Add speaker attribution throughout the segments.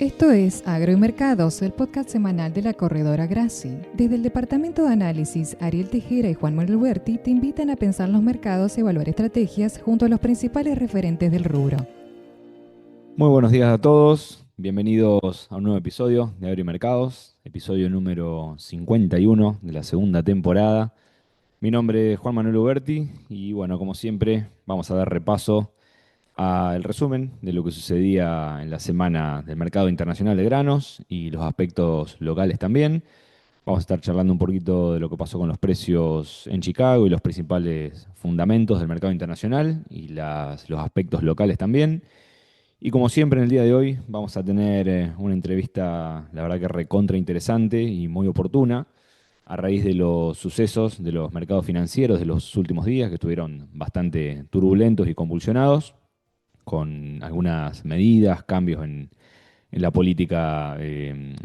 Speaker 1: Esto es Agro y Mercados, el podcast semanal de la corredora Graci. Desde el Departamento de Análisis, Ariel Tejera y Juan Manuel Huerti te invitan a pensar los mercados y evaluar estrategias junto a los principales referentes del rubro.
Speaker 2: Muy buenos días a todos, bienvenidos a un nuevo episodio de Agro y Mercados, episodio número 51 de la segunda temporada. Mi nombre es Juan Manuel Huberti y bueno, como siempre, vamos a dar repaso al resumen de lo que sucedía en la semana del mercado internacional de granos y los aspectos locales también. Vamos a estar charlando un poquito de lo que pasó con los precios en Chicago y los principales fundamentos del mercado internacional y los aspectos locales también. Y como siempre en el día de hoy vamos a tener una entrevista, la verdad que recontra interesante y muy oportuna, a raíz de los sucesos de los mercados financieros de los últimos días, que estuvieron bastante turbulentos y convulsionados, con algunas medidas, cambios en la política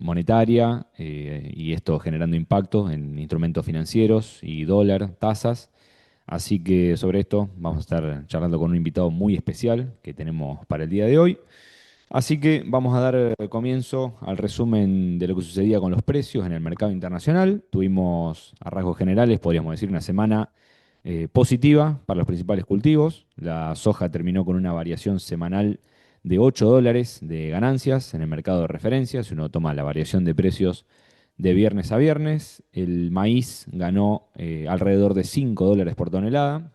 Speaker 2: monetaria, y esto generando impacto en instrumentos financieros y dólar, tasas. Así que sobre esto vamos a estar charlando con un invitado muy especial que tenemos para el día de hoy. Así que vamos a dar comienzo al resumen de lo que sucedía con los precios en el mercado internacional. Tuvimos, a rasgos generales, podríamos decir, una semana positiva para los principales cultivos. La soja terminó con una variación semanal de $8 de ganancias en el mercado de referencia. Si uno toma la variación de precios de viernes a viernes, el maíz ganó alrededor de $5 por tonelada,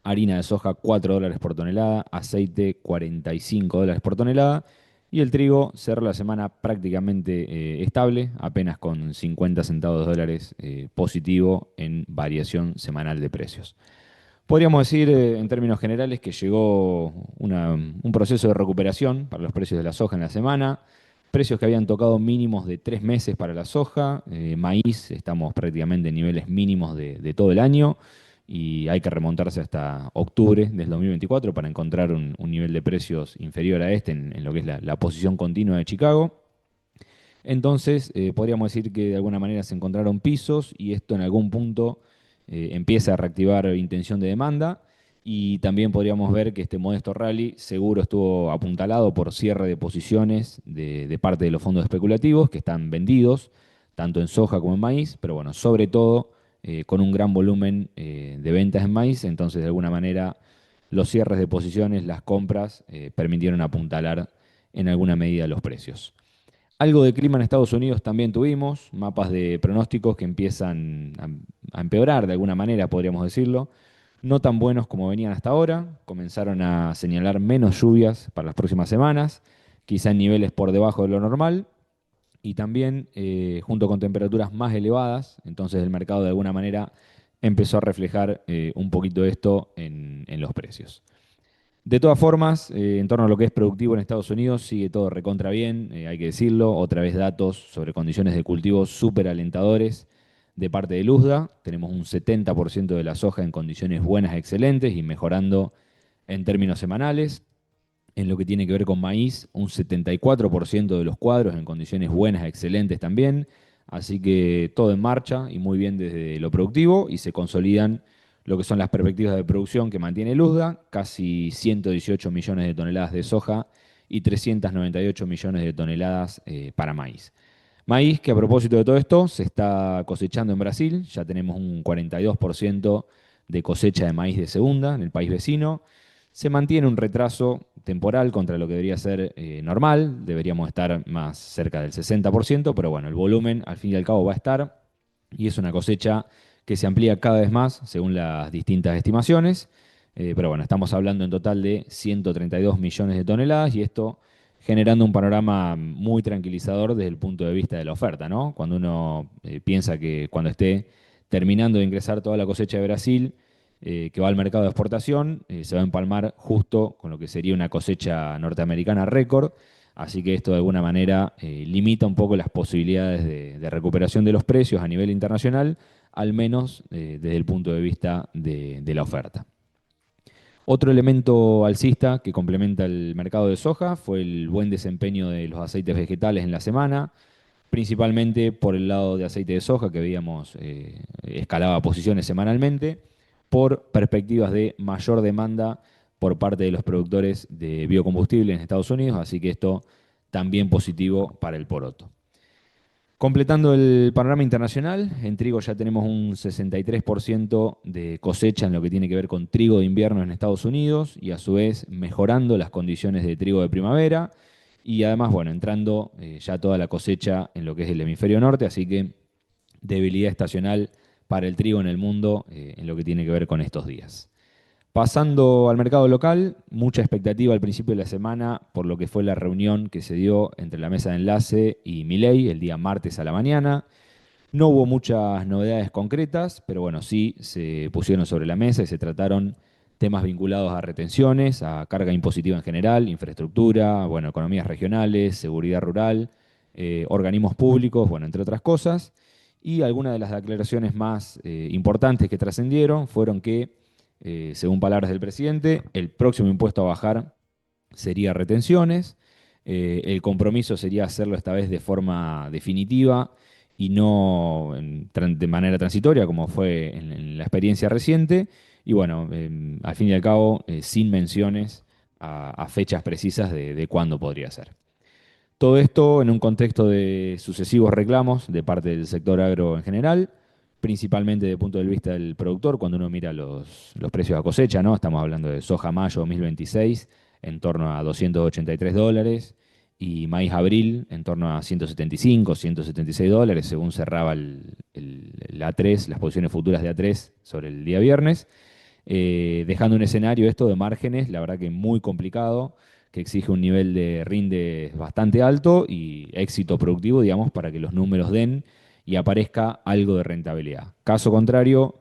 Speaker 2: harina de soja $4 por tonelada, aceite $45 por tonelada y el trigo cerró la semana prácticamente estable, apenas con 50 centavos de dólares positivo en variación semanal de precios. Podríamos decir en términos generales que llegó un proceso de recuperación para los precios de la soja en la semana, precios que habían tocado mínimos de 3 meses para la soja, maíz estamos prácticamente en niveles mínimos de todo el año y hay que remontarse hasta octubre del 2024 para encontrar un nivel de precios inferior a este en lo que es la posición continua de Chicago. Entonces, podríamos decir que de alguna manera se encontraron pisos y esto en algún punto empieza a reactivar intención de demanda. Y también podríamos ver que este modesto rally seguro estuvo apuntalado por cierre de posiciones de parte de los fondos especulativos que están vendidos, tanto en soja como en maíz, pero bueno, sobre todo con un gran volumen de ventas en maíz. Entonces, de alguna manera, los cierres de posiciones, las compras, permitieron apuntalar en alguna medida los precios. Algo de clima en Estados Unidos también tuvimos, mapas de pronósticos que empiezan a empeorar de alguna manera, podríamos decirlo. No tan buenos como venían hasta ahora, comenzaron a señalar menos lluvias para las próximas semanas, quizá en niveles por debajo de lo normal, y también junto con temperaturas más elevadas, entonces el mercado de alguna manera empezó a reflejar un poquito esto en los precios. De todas formas, en torno a lo que es productivo en Estados Unidos, sigue todo recontra bien, hay que decirlo. Otra vez datos sobre condiciones de cultivo súper alentadores de parte de Luzda. Tenemos un 70% de la soja en condiciones buenas, excelentes y mejorando en términos semanales. En lo que tiene que ver con maíz, un 74% de los cuadros en condiciones buenas, excelentes también. Así que todo en marcha y muy bien desde lo productivo y se consolidan lo que son las perspectivas de producción que mantiene Luzda, casi 118 millones de toneladas de soja y 398 millones de toneladas para maíz. Maíz que a propósito de todo esto se está cosechando en Brasil, ya tenemos un 42% de cosecha de maíz de segunda en el país vecino. Se mantiene un retraso temporal contra lo que debería ser normal, deberíamos estar más cerca del 60%, pero bueno, el volumen al fin y al cabo va a estar y es una cosecha que se amplía cada vez más según las distintas estimaciones. Pero bueno, estamos hablando en total de 132 millones de toneladas y esto generando un panorama muy tranquilizador desde el punto de vista de la oferta, ¿no? Cuando uno piensa que cuando esté terminando de ingresar toda la cosecha de Brasil, que va al mercado de exportación, se va a empalmar justo con lo que sería una cosecha norteamericana récord. Así que esto de alguna manera limita un poco las posibilidades de recuperación de los precios a nivel internacional, al menos desde el punto de vista de la oferta. Otro elemento alcista que complementa el mercado de soja fue el buen desempeño de los aceites vegetales en la semana, principalmente por el lado de aceite de soja que veíamos escalaba posiciones semanalmente, por perspectivas de mayor demanda por parte de los productores de biocombustible en Estados Unidos, así que esto también positivo para el poroto. Completando el panorama internacional, en trigo ya tenemos un 63% de cosecha en lo que tiene que ver con trigo de invierno en Estados Unidos y a su vez mejorando las condiciones de trigo de primavera y además, bueno, entrando ya toda la cosecha en lo que es el hemisferio norte, así que debilidad estacional para el trigo en el mundo en lo que tiene que ver con estos días. Pasando al mercado local, mucha expectativa al principio de la semana por lo que fue la reunión que se dio entre la mesa de enlace y Milei el día martes a la mañana. No hubo muchas novedades concretas, pero bueno, sí se pusieron sobre la mesa y se trataron temas vinculados a retenciones, a carga impositiva en general, infraestructura, bueno, economías regionales, seguridad rural, organismos públicos, bueno, entre otras cosas. Y algunas de las declaraciones más importantes que trascendieron fueron que, según palabras del presidente, el próximo impuesto a bajar sería retenciones. El compromiso sería hacerlo esta vez de forma definitiva y no de manera transitoria, como fue en la experiencia reciente. Y bueno, al fin y al cabo, sin menciones a fechas precisas de cuándo podría ser. Todo esto en un contexto de sucesivos reclamos de parte del sector agro en general, principalmente desde el punto de vista del productor, cuando uno mira los precios a cosecha, ¿no? Estamos hablando de soja mayo 2026 en torno a $283 y maíz abril en torno a 175, $176, según cerraba el A3, las posiciones futuras de A3 sobre el día viernes, dejando un escenario esto de márgenes, la verdad que muy complicado, que exige un nivel de rinde bastante alto y éxito productivo, digamos, para que los números den y aparezca algo de rentabilidad. Caso contrario,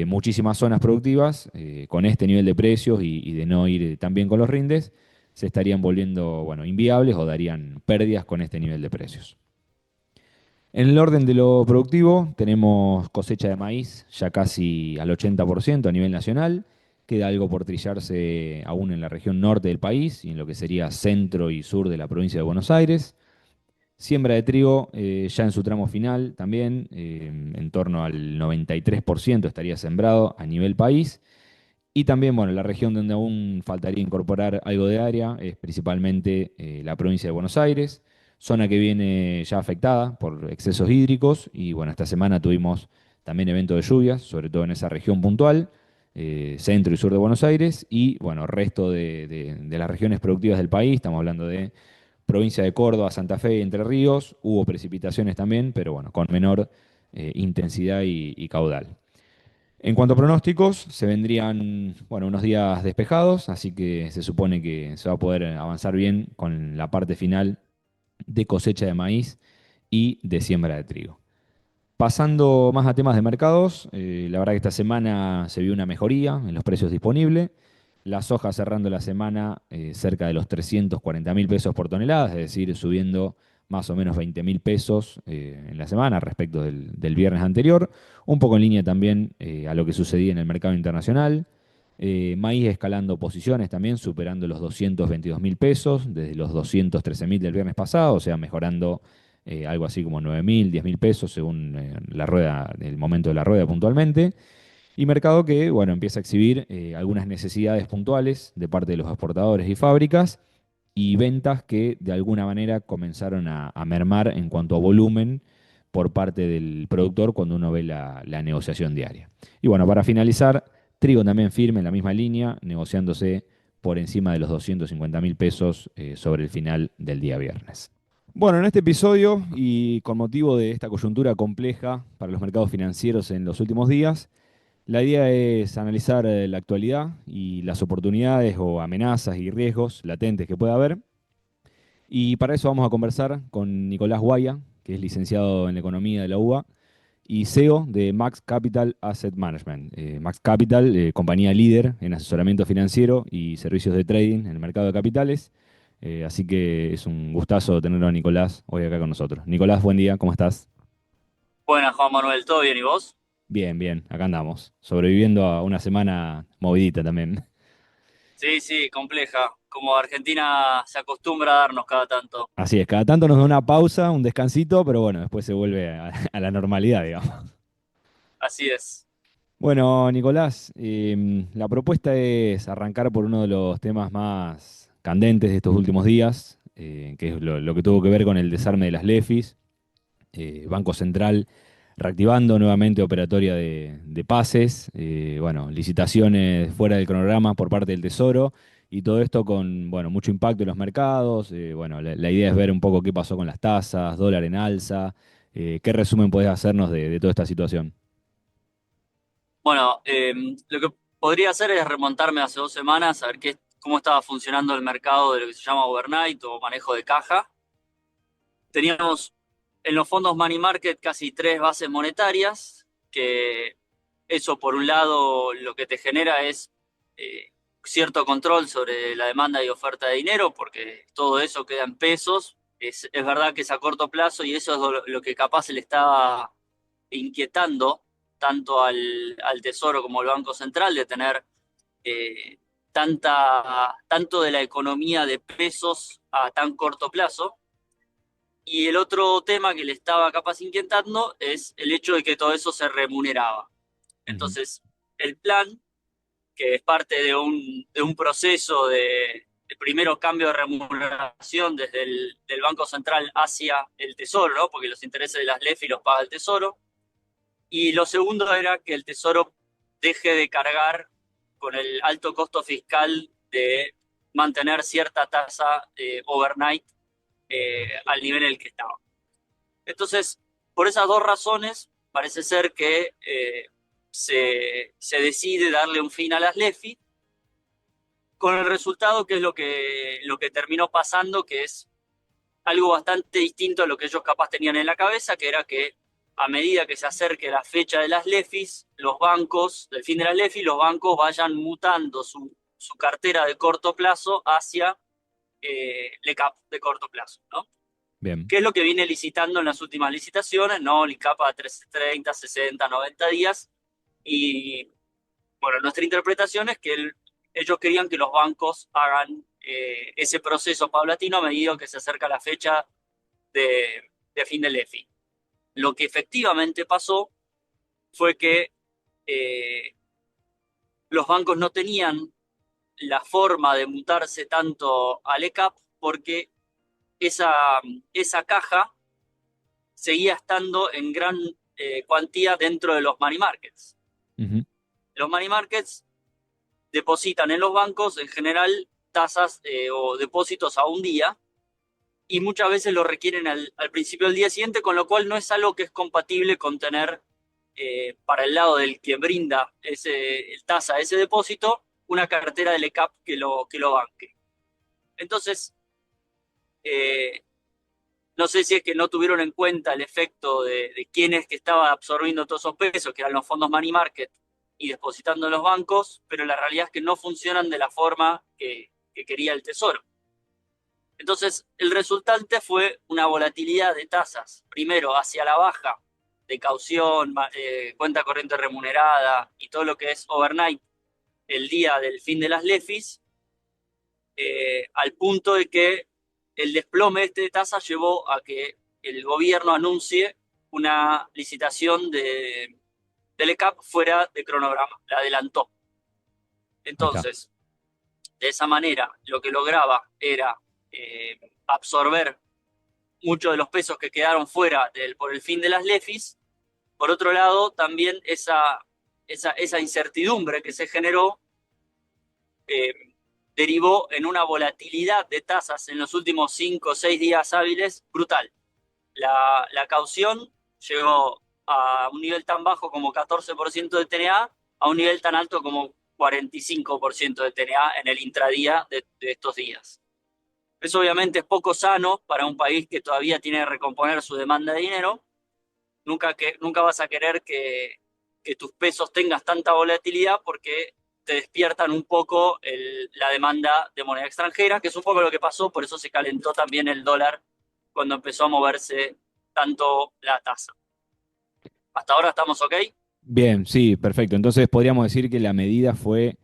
Speaker 2: muchísimas zonas productivas con este nivel de precios y de no ir tan bien con los rindes, se estarían volviendo, bueno, inviables o darían pérdidas con este nivel de precios. En el orden de lo productivo, tenemos cosecha de maíz ya casi al 80% a nivel nacional. Queda algo por trillarse aún en la región norte del país y en lo que sería centro y sur de la provincia de Buenos Aires. Siembra de trigo ya en su tramo final también, en torno al 93% estaría sembrado a nivel país. Y también, bueno, la región donde aún faltaría incorporar algo de área es principalmente la provincia de Buenos Aires, zona que viene ya afectada por excesos hídricos y bueno, esta semana tuvimos también eventos de lluvias, sobre todo en esa región puntual, centro y sur de Buenos Aires y bueno, resto de las regiones productivas del país, estamos hablando de provincia de Córdoba, Santa Fe y Entre Ríos, hubo precipitaciones también, pero bueno, con menor intensidad y caudal. En cuanto a pronósticos, se vendrían, bueno, unos días despejados, así que se supone que se va a poder avanzar bien con la parte final de cosecha de maíz y de siembra de trigo. Pasando más a temas de mercados, la verdad que esta semana se vio una mejoría en los precios disponibles. La soja cerrando la semana cerca de los 340.000 pesos por tonelada, es decir, subiendo más o menos 20.000 pesos en la semana respecto del viernes anterior. Un poco en línea también a lo que sucedía en el mercado internacional. Maíz escalando posiciones también, superando los 222.000 pesos desde los 213.000 del viernes pasado, o sea, mejorando algo así como 9.000, 10.000 pesos según la rueda, el momento de la rueda puntualmente. Y mercado que, bueno, empieza a exhibir algunas necesidades puntuales de parte de los exportadores y fábricas y ventas que de alguna manera comenzaron a mermar en cuanto a volumen por parte del productor cuando uno ve la negociación diaria. Y bueno, para finalizar, trigo también firme en la misma línea, negociándose por encima de los 250.000 pesos sobre el final del día viernes. Bueno, en este episodio y con motivo de esta coyuntura compleja para los mercados financieros en los últimos días, la idea es analizar la actualidad y las oportunidades o amenazas y riesgos latentes que pueda haber. Y para eso vamos a conversar con Nicolás Guaya, que es licenciado en Economía de la UBA y CEO de Max Capital Asset Management. Max Capital, compañía líder en asesoramiento financiero y servicios de trading en el mercado de capitales. Así que es un gustazo tenerlo a Nicolás hoy acá con nosotros. Nicolás, buen día, ¿cómo estás?
Speaker 3: Buenas, Juan Manuel, ¿todo bien y vos?
Speaker 2: Bien, bien, acá andamos, sobreviviendo a una semana movidita también.
Speaker 3: Sí, sí, compleja. Como Argentina se acostumbra a darnos cada tanto.
Speaker 2: Así es, cada tanto nos da una pausa, un descansito, pero bueno, después se vuelve a la normalidad, digamos.
Speaker 3: Así es.
Speaker 2: Bueno, Nicolás, la propuesta es arrancar por uno de los temas más candentes de estos últimos días, que es lo que tuvo que ver con el desarme de las LEFIs, Banco Central reactivando nuevamente operatoria de pases, bueno, licitaciones fuera del cronograma por parte del Tesoro, y todo esto con, bueno, mucho impacto en los mercados. Bueno, la idea es ver un poco qué pasó con las tasas, dólar en alza. ¿Qué resumen podés hacernos de toda esta situación?
Speaker 3: Bueno, lo que podría hacer es remontarme hace 2 semanas a ver cómo estaba funcionando el mercado de lo que se llama overnight o manejo de caja. Teníamos en los fondos money market casi tres bases monetarias, que eso por un lado lo que te genera es cierto control sobre la demanda y oferta de dinero, porque todo eso queda en pesos. Es verdad que es a corto plazo y eso es lo que capaz se le estaba inquietando tanto al Tesoro como al Banco Central de tener eh, tanto de la economía de pesos a tan corto plazo. Y el otro tema que le estaba capaz inquietando es el hecho de que todo eso se remuneraba.
Speaker 2: Ujú.
Speaker 3: Entonces, el plan, que es parte de un proceso de primero cambio de remuneración desde del Banco Central hacia el Tesoro, ¿no? Porque los intereses de las LEFI los paga el Tesoro. Y lo segundo era que el Tesoro deje de cargar con el alto costo fiscal de mantener cierta tasa overnight al nivel en el que estaba. Entonces, por esas dos razones, parece ser que se decide darle un fin a las LEFI, con el resultado que es lo que terminó pasando, que es algo bastante distinto a lo que ellos capaz tenían en la cabeza, que era que a medida que se acerque la fecha de las LEFIs, los bancos, del fin de las LEFI, los bancos vayan mutando su cartera de corto plazo hacia LECAP de corto plazo, ¿no?
Speaker 2: Bien.
Speaker 3: ¿Qué es lo que viene licitando en las últimas licitaciones? ¿No? LICAP a 30, 60, 90 días. Y bueno, nuestra interpretación es que ellos querían que los bancos hagan ese proceso paulatino a medida que se acerca la fecha de fin del EFI. Lo que efectivamente pasó fue que eh, los bancos no tenían la forma de mutarse tanto al ECAP porque esa, esa caja seguía estando en gran cuantía dentro de los money markets.
Speaker 2: Ujú.
Speaker 3: Los money markets depositan en los bancos en general tasas o depósitos a un día y muchas veces lo requieren al principio del día siguiente, con lo cual no es algo que es compatible con tener para el lado del que brinda el tasa, ese depósito, una cartera del ECAP que lo banque. Entonces, eh, no sé si es que no tuvieron en cuenta el efecto de quién es que estaba absorbiendo todos esos pesos, que eran los fondos money market, y depositando en los bancos, pero la realidad es que no funcionan de la forma que quería el Tesoro. Entonces, el resultante fue una volatilidad de tasas, primero hacia la baja, de caución, cuenta corriente remunerada y todo lo que es overnight, el día del fin de las LEFIs, al punto de que el desplome de tasas llevó a que el gobierno anuncie una licitación del ECAP fuera de cronograma, la adelantó.
Speaker 2: Ahí está.
Speaker 3: Entonces, de esa manera, lo que lograba era absorber muchos de los pesos que quedaron fuera por el fin de las LEFIs. Por otro lado, también esa incertidumbre que se generó eh, derivó en una volatilidad de tasas en los últimos 5 o 6 días hábiles brutal. La caución llegó a un nivel tan bajo como 14% de TNA, a un nivel tan alto como 45% de TNA en el intradía de estos días. Eso obviamente es poco sano para un país que todavía tiene que recomponer su demanda de dinero. Nunca vas a querer que tus pesos tengas tanta volatilidad porque te despiertan un poco la demanda de moneda extranjera, que es un poco lo que pasó, por eso se calentó también el dólar cuando empezó a moverse tanto la tasa. Hasta ahora estamos ok.
Speaker 2: Bien, sí, perfecto. Entonces podríamos decir que la medida fue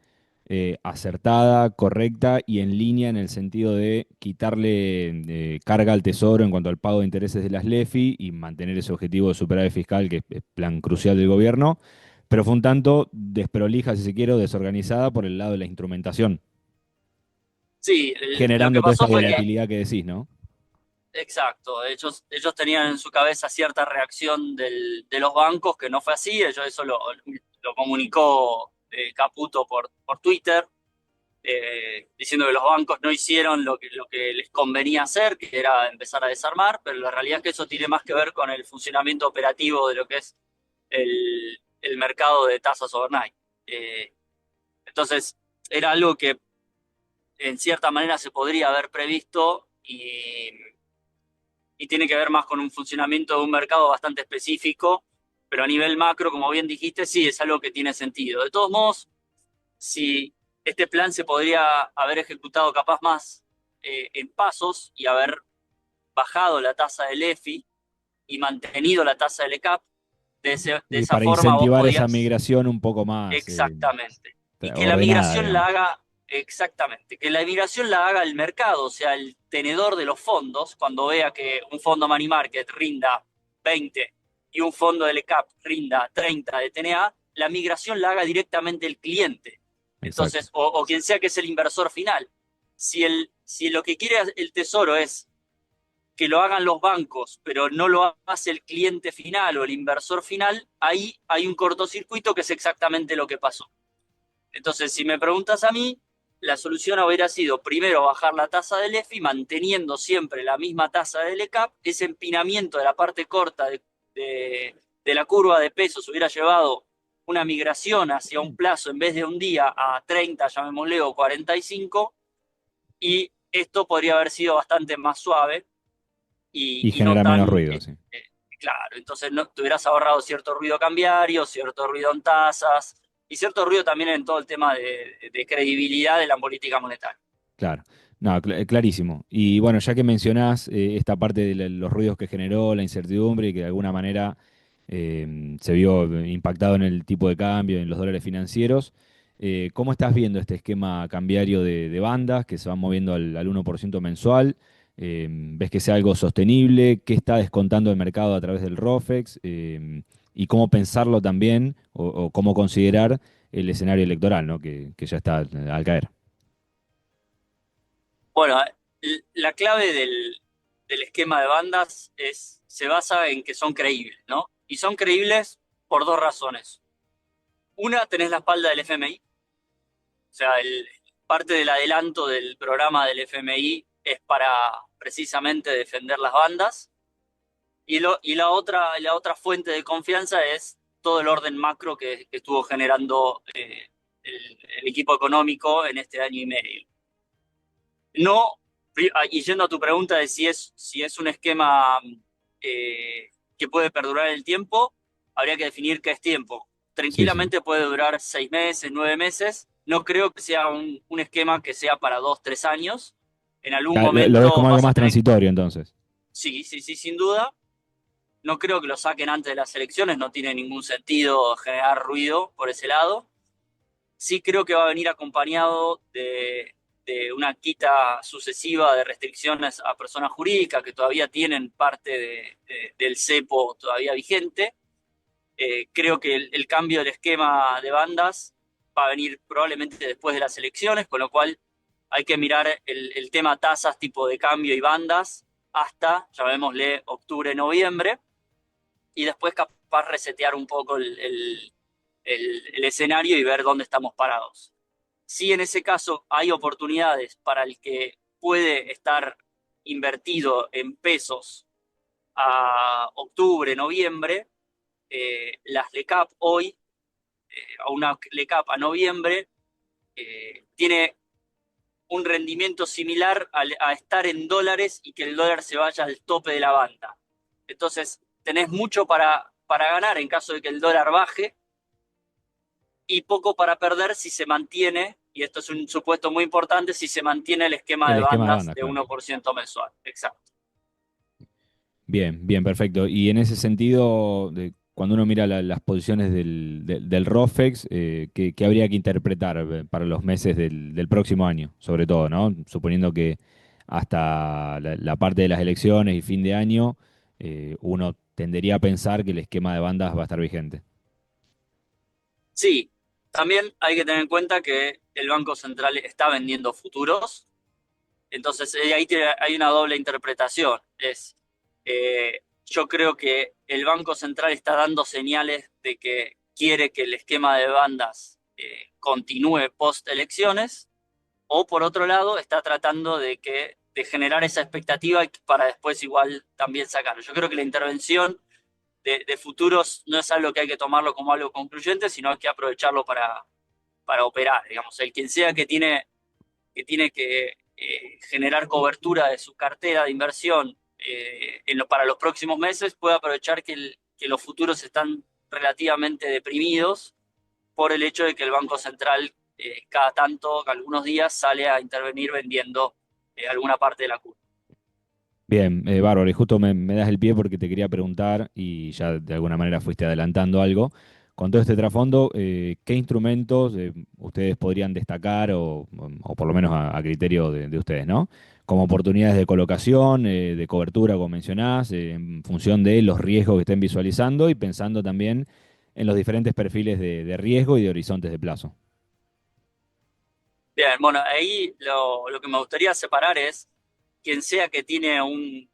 Speaker 2: acertada, correcta y en línea en el sentido de quitarle carga al Tesoro en cuanto al pago de intereses de las LEFI y mantener ese objetivo de superávit fiscal, que es plan crucial del gobierno, pero fue un tanto desprolija, si se quiere, o desorganizada por el lado de la instrumentación.
Speaker 3: Sí, lo
Speaker 2: generando
Speaker 3: que
Speaker 2: toda esta
Speaker 3: pasó fue que,
Speaker 2: volatilidad que decís, ¿no?
Speaker 3: exacto, ellos tenían en su cabeza cierta reacción de los bancos, que no fue así, ellos eso lo comunicó Caputo por Twitter, diciendo que los bancos no hicieron lo que les convenía hacer, que era empezar a desarmar, pero la realidad es que eso tiene más que ver con el funcionamiento operativo de lo que es el mercado de tasas overnight. Entonces, era algo que en cierta manera se podría haber previsto y tiene que ver más con un funcionamiento de un mercado bastante específico, pero a nivel macro, como bien dijiste, sí, es algo que tiene sentido. De todos modos, si este plan se podría haber ejecutado capaz más en pasos y haber bajado la tasa del EFI y mantenido la tasa del ECAP, de
Speaker 2: Y
Speaker 3: esa
Speaker 2: para
Speaker 3: forma vos
Speaker 2: incentivar esa
Speaker 3: podías.
Speaker 2: migración un poco más
Speaker 3: Exactamente. Y que la
Speaker 2: ordenada,
Speaker 3: migración la
Speaker 2: digamos.
Speaker 3: haga, exactamente, que la migración la haga el mercado, o sea, el tenedor de los fondos, cuando vea que un fondo money market rinda 20 y un fondo de LCAP rinda 30 de TNA, la migración la haga directamente el cliente.
Speaker 2: Exacto.
Speaker 3: Entonces, o quien sea que es el inversor final. Si lo que quiere el tesoro es que lo hagan los bancos, pero no lo hace el cliente final o el inversor final, ahí hay un cortocircuito que es exactamente lo que pasó. Entonces, si me preguntas a mí, la solución hubiera sido primero bajar la tasa del EFI, manteniendo siempre la misma tasa del ECAP, ese empinamiento de la parte corta de la curva de pesos hubiera llevado una migración hacia un plazo en vez de un día a 30, llamémosle, o 45, y esto podría haber sido bastante más suave
Speaker 2: Y
Speaker 3: y no
Speaker 2: genera menos
Speaker 3: tan,
Speaker 2: ruido, sí.
Speaker 3: claro, entonces no, te hubieras ahorrado cierto ruido cambiario, cierto ruido en tasas y cierto ruido también en todo el tema de credibilidad de la política monetaria.
Speaker 2: Claro. No, clarísimo. Y bueno, ya que mencionás esta parte de los ruidos que generó, la incertidumbre y que de alguna manera se vio impactado en el tipo de cambio, en los dólares financieros, ¿cómo estás viendo este esquema cambiario de bandas que se van moviendo al 1% mensual? ¿Ves que sea algo sostenible? ¿Qué está descontando el mercado a través del ROFEX? Y cómo pensarlo también o cómo considerar el escenario electoral, ¿no? Que ya está al caer.
Speaker 3: Bueno, la clave del esquema de bandas se basa en que son creíbles, ¿no? Y son creíbles por dos razones. Una, tenés la espalda del FMI, o sea, parte del adelanto del programa del FMI es para precisamente defender las bandas. Y la otra fuente de confianza es todo el orden macro que estuvo generando el equipo económico en este año y medio. No, y yendo a tu pregunta de si es un esquema que puede perdurar el tiempo, habría que definir qué es tiempo.
Speaker 2: Sí, sí.
Speaker 3: Tranquilamente puede durar 6 meses, 9 meses. No creo que sea un esquema que sea para 2, 3 años. En algún
Speaker 2: Ah, lo ves
Speaker 3: momento
Speaker 2: como algo
Speaker 3: vas a
Speaker 2: más
Speaker 3: tener,
Speaker 2: transitorio entonces.
Speaker 3: sí, sí, sí, sin duda. No creo que lo saquen antes de las elecciones, no tiene ningún sentido generar ruido por ese lado. Sí creo que va a venir acompañado de una quita sucesiva de restricciones a personas jurídicas que todavía tienen parte del cepo todavía vigente. Creo que el cambio del esquema de bandas va a venir probablemente después de las elecciones, con lo cual hay que mirar el tema tasas, tipo de cambio y bandas hasta, llamémosle, octubre, noviembre y después capaz resetear un poco el escenario y ver dónde estamos parados. Si en ese caso hay oportunidades para el que puede estar invertido en pesos a octubre, noviembre, las LECAP hoy, a una LECAP a noviembre, tiene un rendimiento similar a estar en dólares y que el dólar se vaya al tope de la banda. Entonces, tenés mucho para ganar en caso de que el dólar baje y poco para perder si se mantiene, y esto es un supuesto muy importante, si se mantiene el esquema
Speaker 2: El
Speaker 3: de
Speaker 2: esquema de
Speaker 3: bandas
Speaker 2: banda,
Speaker 3: de
Speaker 2: claro.
Speaker 3: 1% mensual. Exacto.
Speaker 2: Bien, bien, perfecto. Y en ese sentido, cuando uno mira las posiciones del ROFEX, ¿qué habría que interpretar para los meses del próximo año, sobre todo, ¿no? Suponiendo que hasta la parte de las elecciones y fin de año, uno tendería a pensar que el esquema de bandas va a estar vigente.
Speaker 3: Sí, también hay que tener en cuenta que el Banco Central está vendiendo futuros Entonces, ahí hay una doble interpretación. Yo creo que el Banco Central está dando señales de que quiere que el esquema de bandas continúe post elecciones, o por otro lado, está tratando de generar esa expectativa para después igual también sacarlo. Yo creo que la intervención de futuros no es algo que hay que tomarlo como algo concluyente, sino hay que aprovecharlo para operar. Digamos, el quien sea que tiene que generar cobertura de su cartera de inversión para los próximos meses, puede aprovechar que los futuros están relativamente deprimidos por el hecho de que el Banco Central cada tanto, algunos días, sale a intervenir vendiendo alguna parte de la curva.
Speaker 2: Bien, bárbaro, y justo me das el pie porque te quería preguntar, y ya de alguna manera fuiste adelantando algo. Con todo este trasfondo, ¿qué instrumentos ustedes podrían destacar, o por lo menos a criterio de ustedes, ¿no? Como oportunidades de colocación, de cobertura, como mencionás, en función de los riesgos que estén visualizando y pensando también en los diferentes perfiles de riesgo y de horizontes de plazo.
Speaker 3: Bien, bueno, ahí lo que me gustaría separar es quien sea que tiene un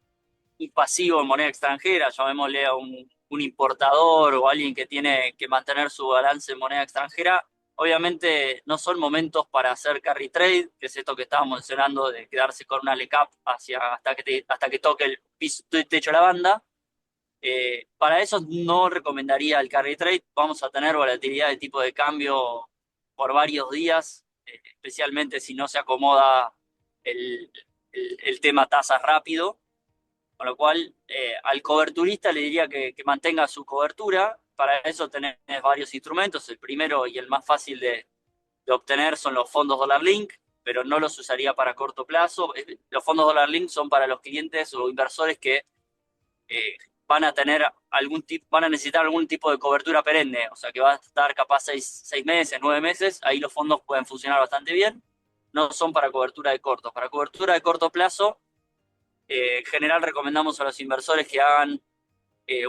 Speaker 3: pasivo en moneda extranjera, llamémosle a un importador o alguien que tiene que mantener su balance en moneda extranjera. Obviamente no son momentos para hacer carry trade, que es esto que estábamos mencionando de quedarse con una lecap hasta que toque el techo de la banda. Para eso no recomendaría el carry trade. Vamos a tener volatilidad de tipo de cambio por varios días, especialmente si no se acomoda el, el tema tasas rápido. Con lo cual, al coberturista le diría que mantenga su cobertura. Para eso tenés varios instrumentos. El primero y el más fácil de obtener son los fondos Dollar Link, pero no los usaría para corto plazo. Los fondos Dollar Link son para los clientes o inversores que eh, van a necesitar algún tipo de cobertura perenne, o sea que va a estar capaz 6 meses, 9 meses. Ahí los fondos pueden funcionar bastante bien. No son para cobertura de corto. Para cobertura de corto plazo, en general recomendamos a los inversores que hagan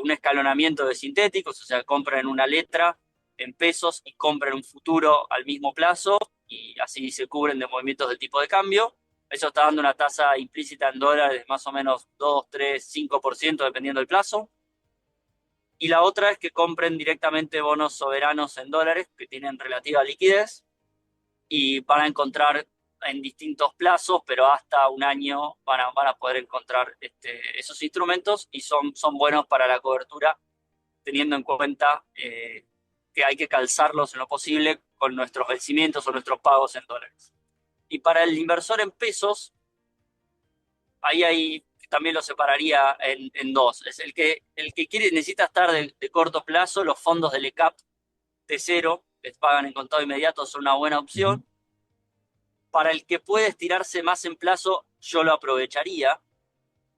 Speaker 3: un escalonamiento de sintéticos, o sea, compren una letra en pesos y compren un futuro al mismo plazo, y así se cubren de movimientos del tipo de cambio. Eso está dando una tasa implícita en dólares más o menos 2, 3, 5% dependiendo del plazo. Y la otra es que compren directamente bonos soberanos en dólares que tienen relativa liquidez y van a encontrar en distintos plazos, pero hasta un año van a poder encontrar esos instrumentos, y son buenos para la cobertura, teniendo en cuenta que hay que calzarlos en lo posible con nuestros vencimientos o nuestros pagos en dólares. Y para el inversor en pesos, ahí también lo separaría en dos. Es el que necesita estar de corto plazo. Los fondos del ECAP T0 les pagan en contado inmediato, son una buena
Speaker 2: Ujú.
Speaker 3: opción. Para el que puede estirarse más en plazo, yo lo aprovecharía.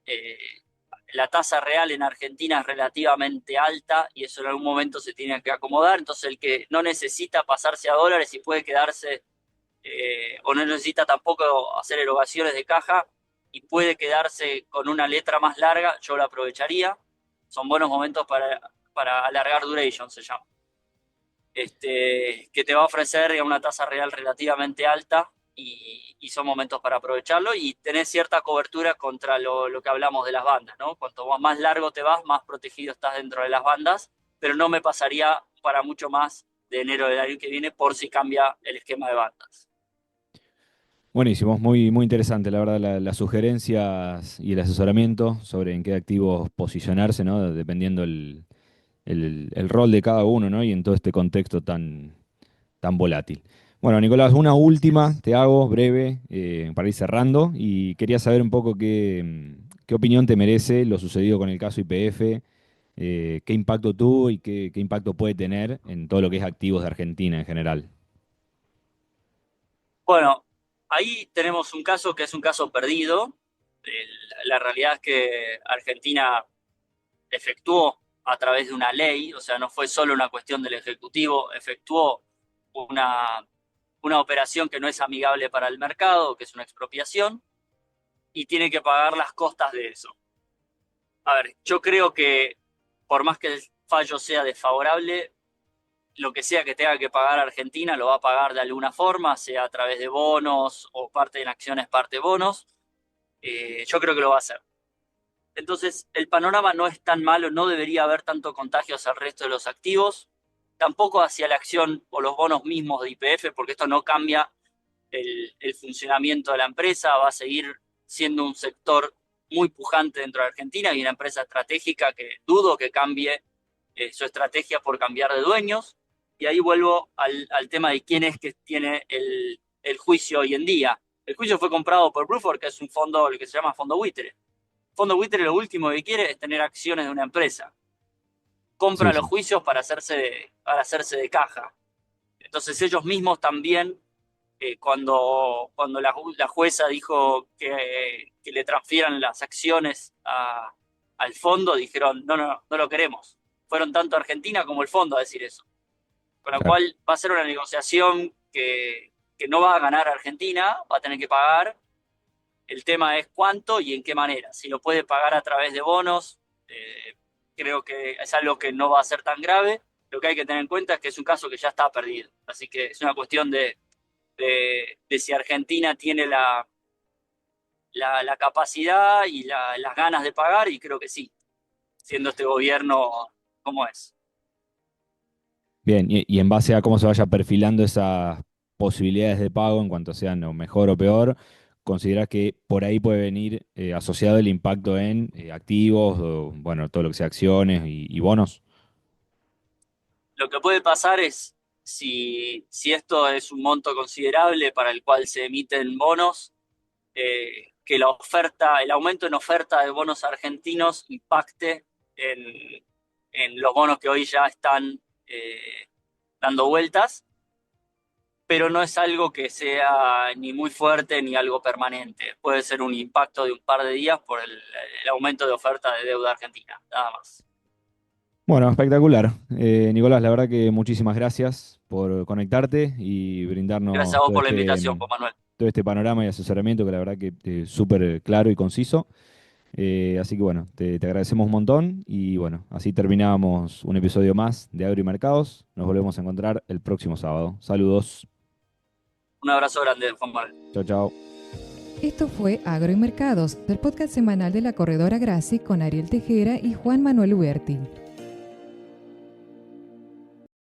Speaker 3: Eh, la tasa real en Argentina es relativamente alta y eso en algún momento se tiene que acomodar. Entonces, el que no necesita pasarse a dólares y puede quedarse, o no necesita tampoco hacer erogaciones de caja y puede quedarse con una letra más larga, yo lo aprovecharía. Son buenos momentos para alargar duration, se llama. Que te va a ofrecer, digamos, una tasa real relativamente alta, y son momentos para aprovecharlo y tener cierta cobertura contra lo que hablamos de las bandas, ¿no? Cuanto más largo te vas, más protegido estás dentro de las bandas, pero no me pasaría para mucho más de enero del año que viene por si cambia el esquema de bandas.
Speaker 2: Buenísimo, muy, muy interesante, la verdad, las sugerencias y el asesoramiento sobre en qué activos posicionarse, ¿no? Dependiendo el rol de cada uno, ¿no? Y en todo este contexto tan volátil. Bueno, Nicolás, una
Speaker 3: Así
Speaker 2: última
Speaker 3: es.
Speaker 2: te hago, breve, para ir cerrando, y quería saber un poco qué opinión te merece lo sucedido con el caso YPF, qué impacto tuvo y qué impacto puede tener en todo lo que es activos de Argentina en general.
Speaker 3: Bueno, ahí tenemos un caso que es un caso perdido. La realidad es que Argentina efectuó a través de una ley, o sea, no fue solo una cuestión del Ejecutivo, efectuó una, una operación que no es amigable para el mercado, que es una expropiación, y tiene que pagar las costas de eso. A ver, yo creo que por más que el fallo sea desfavorable, lo que sea que tenga que pagar Argentina lo va a pagar de alguna forma, sea a través de bonos o parte en acciones, parte bonos. Yo creo que lo va a hacer. Entonces, el panorama no es tan malo, no debería haber tanto contagios al resto de los activos, tampoco hacia la acción o los bonos mismos de YPF, porque esto no cambia el funcionamiento de la empresa, va a seguir siendo un sector muy pujante dentro de Argentina y una empresa estratégica que dudo que cambie su estrategia por cambiar de dueños. Y ahí vuelvo al tema de quién es que tiene el juicio hoy en día. El juicio fue comprado por Bruford, que es un fondo, el que se llama fondo buitre. Fondo buitre lo último que quiere es tener acciones de una empresa. Compra
Speaker 2: Sí,
Speaker 3: los
Speaker 2: sí.
Speaker 3: juicios para hacerse de caja. Entonces ellos mismos también, cuando la jueza dijo que le transfieran las acciones al fondo, dijeron, no, no, no lo queremos. Fueron tanto Argentina como el fondo a decir eso. Con lo
Speaker 2: Claro.
Speaker 3: cual va a ser una negociación que no va a ganar Argentina, va a tener que pagar. El tema es cuánto y en qué manera. Si lo puede pagar a través de bonos, creo que es algo que no va a ser tan grave. Lo que hay que tener en cuenta es que es un caso que ya está perdido. Así que es una cuestión de si Argentina tiene la capacidad y las ganas de pagar, y creo que sí, siendo este gobierno como es.
Speaker 2: Bien, y en base a cómo se vaya perfilando esas posibilidades de pago en cuanto sean o mejor o peor, ¿considerás que por ahí puede venir asociado el impacto en activos o, bueno, todo lo que sea acciones y bonos?
Speaker 3: Lo que puede pasar es, si esto es un monto considerable para el cual se emiten bonos, que la oferta, el aumento en oferta de bonos argentinos impacte en los bonos que hoy ya están dando vueltas, pero no es algo que sea ni muy fuerte ni algo permanente. Puede ser un impacto de un par de días por el aumento de oferta de deuda argentina, nada más.
Speaker 2: Bueno, espectacular. Nicolás, la verdad que muchísimas gracias por conectarte y
Speaker 3: Gracias a
Speaker 2: brindarnos
Speaker 3: vos por la invitación, Juan Manuel.
Speaker 2: todo este panorama y asesoramiento que la verdad que súper claro y conciso. Así que bueno, te agradecemos un montón y bueno, así terminamos un episodio más de Agro y Mercados. Nos volvemos a encontrar el próximo sábado. Saludos.
Speaker 3: Un abrazo grande, Juan Manuel.
Speaker 2: Chao, chao.
Speaker 1: Esto fue Agro y Mercados, el podcast semanal de la corredora Graci con Ariel Tejera y Juan Manuel Huberti.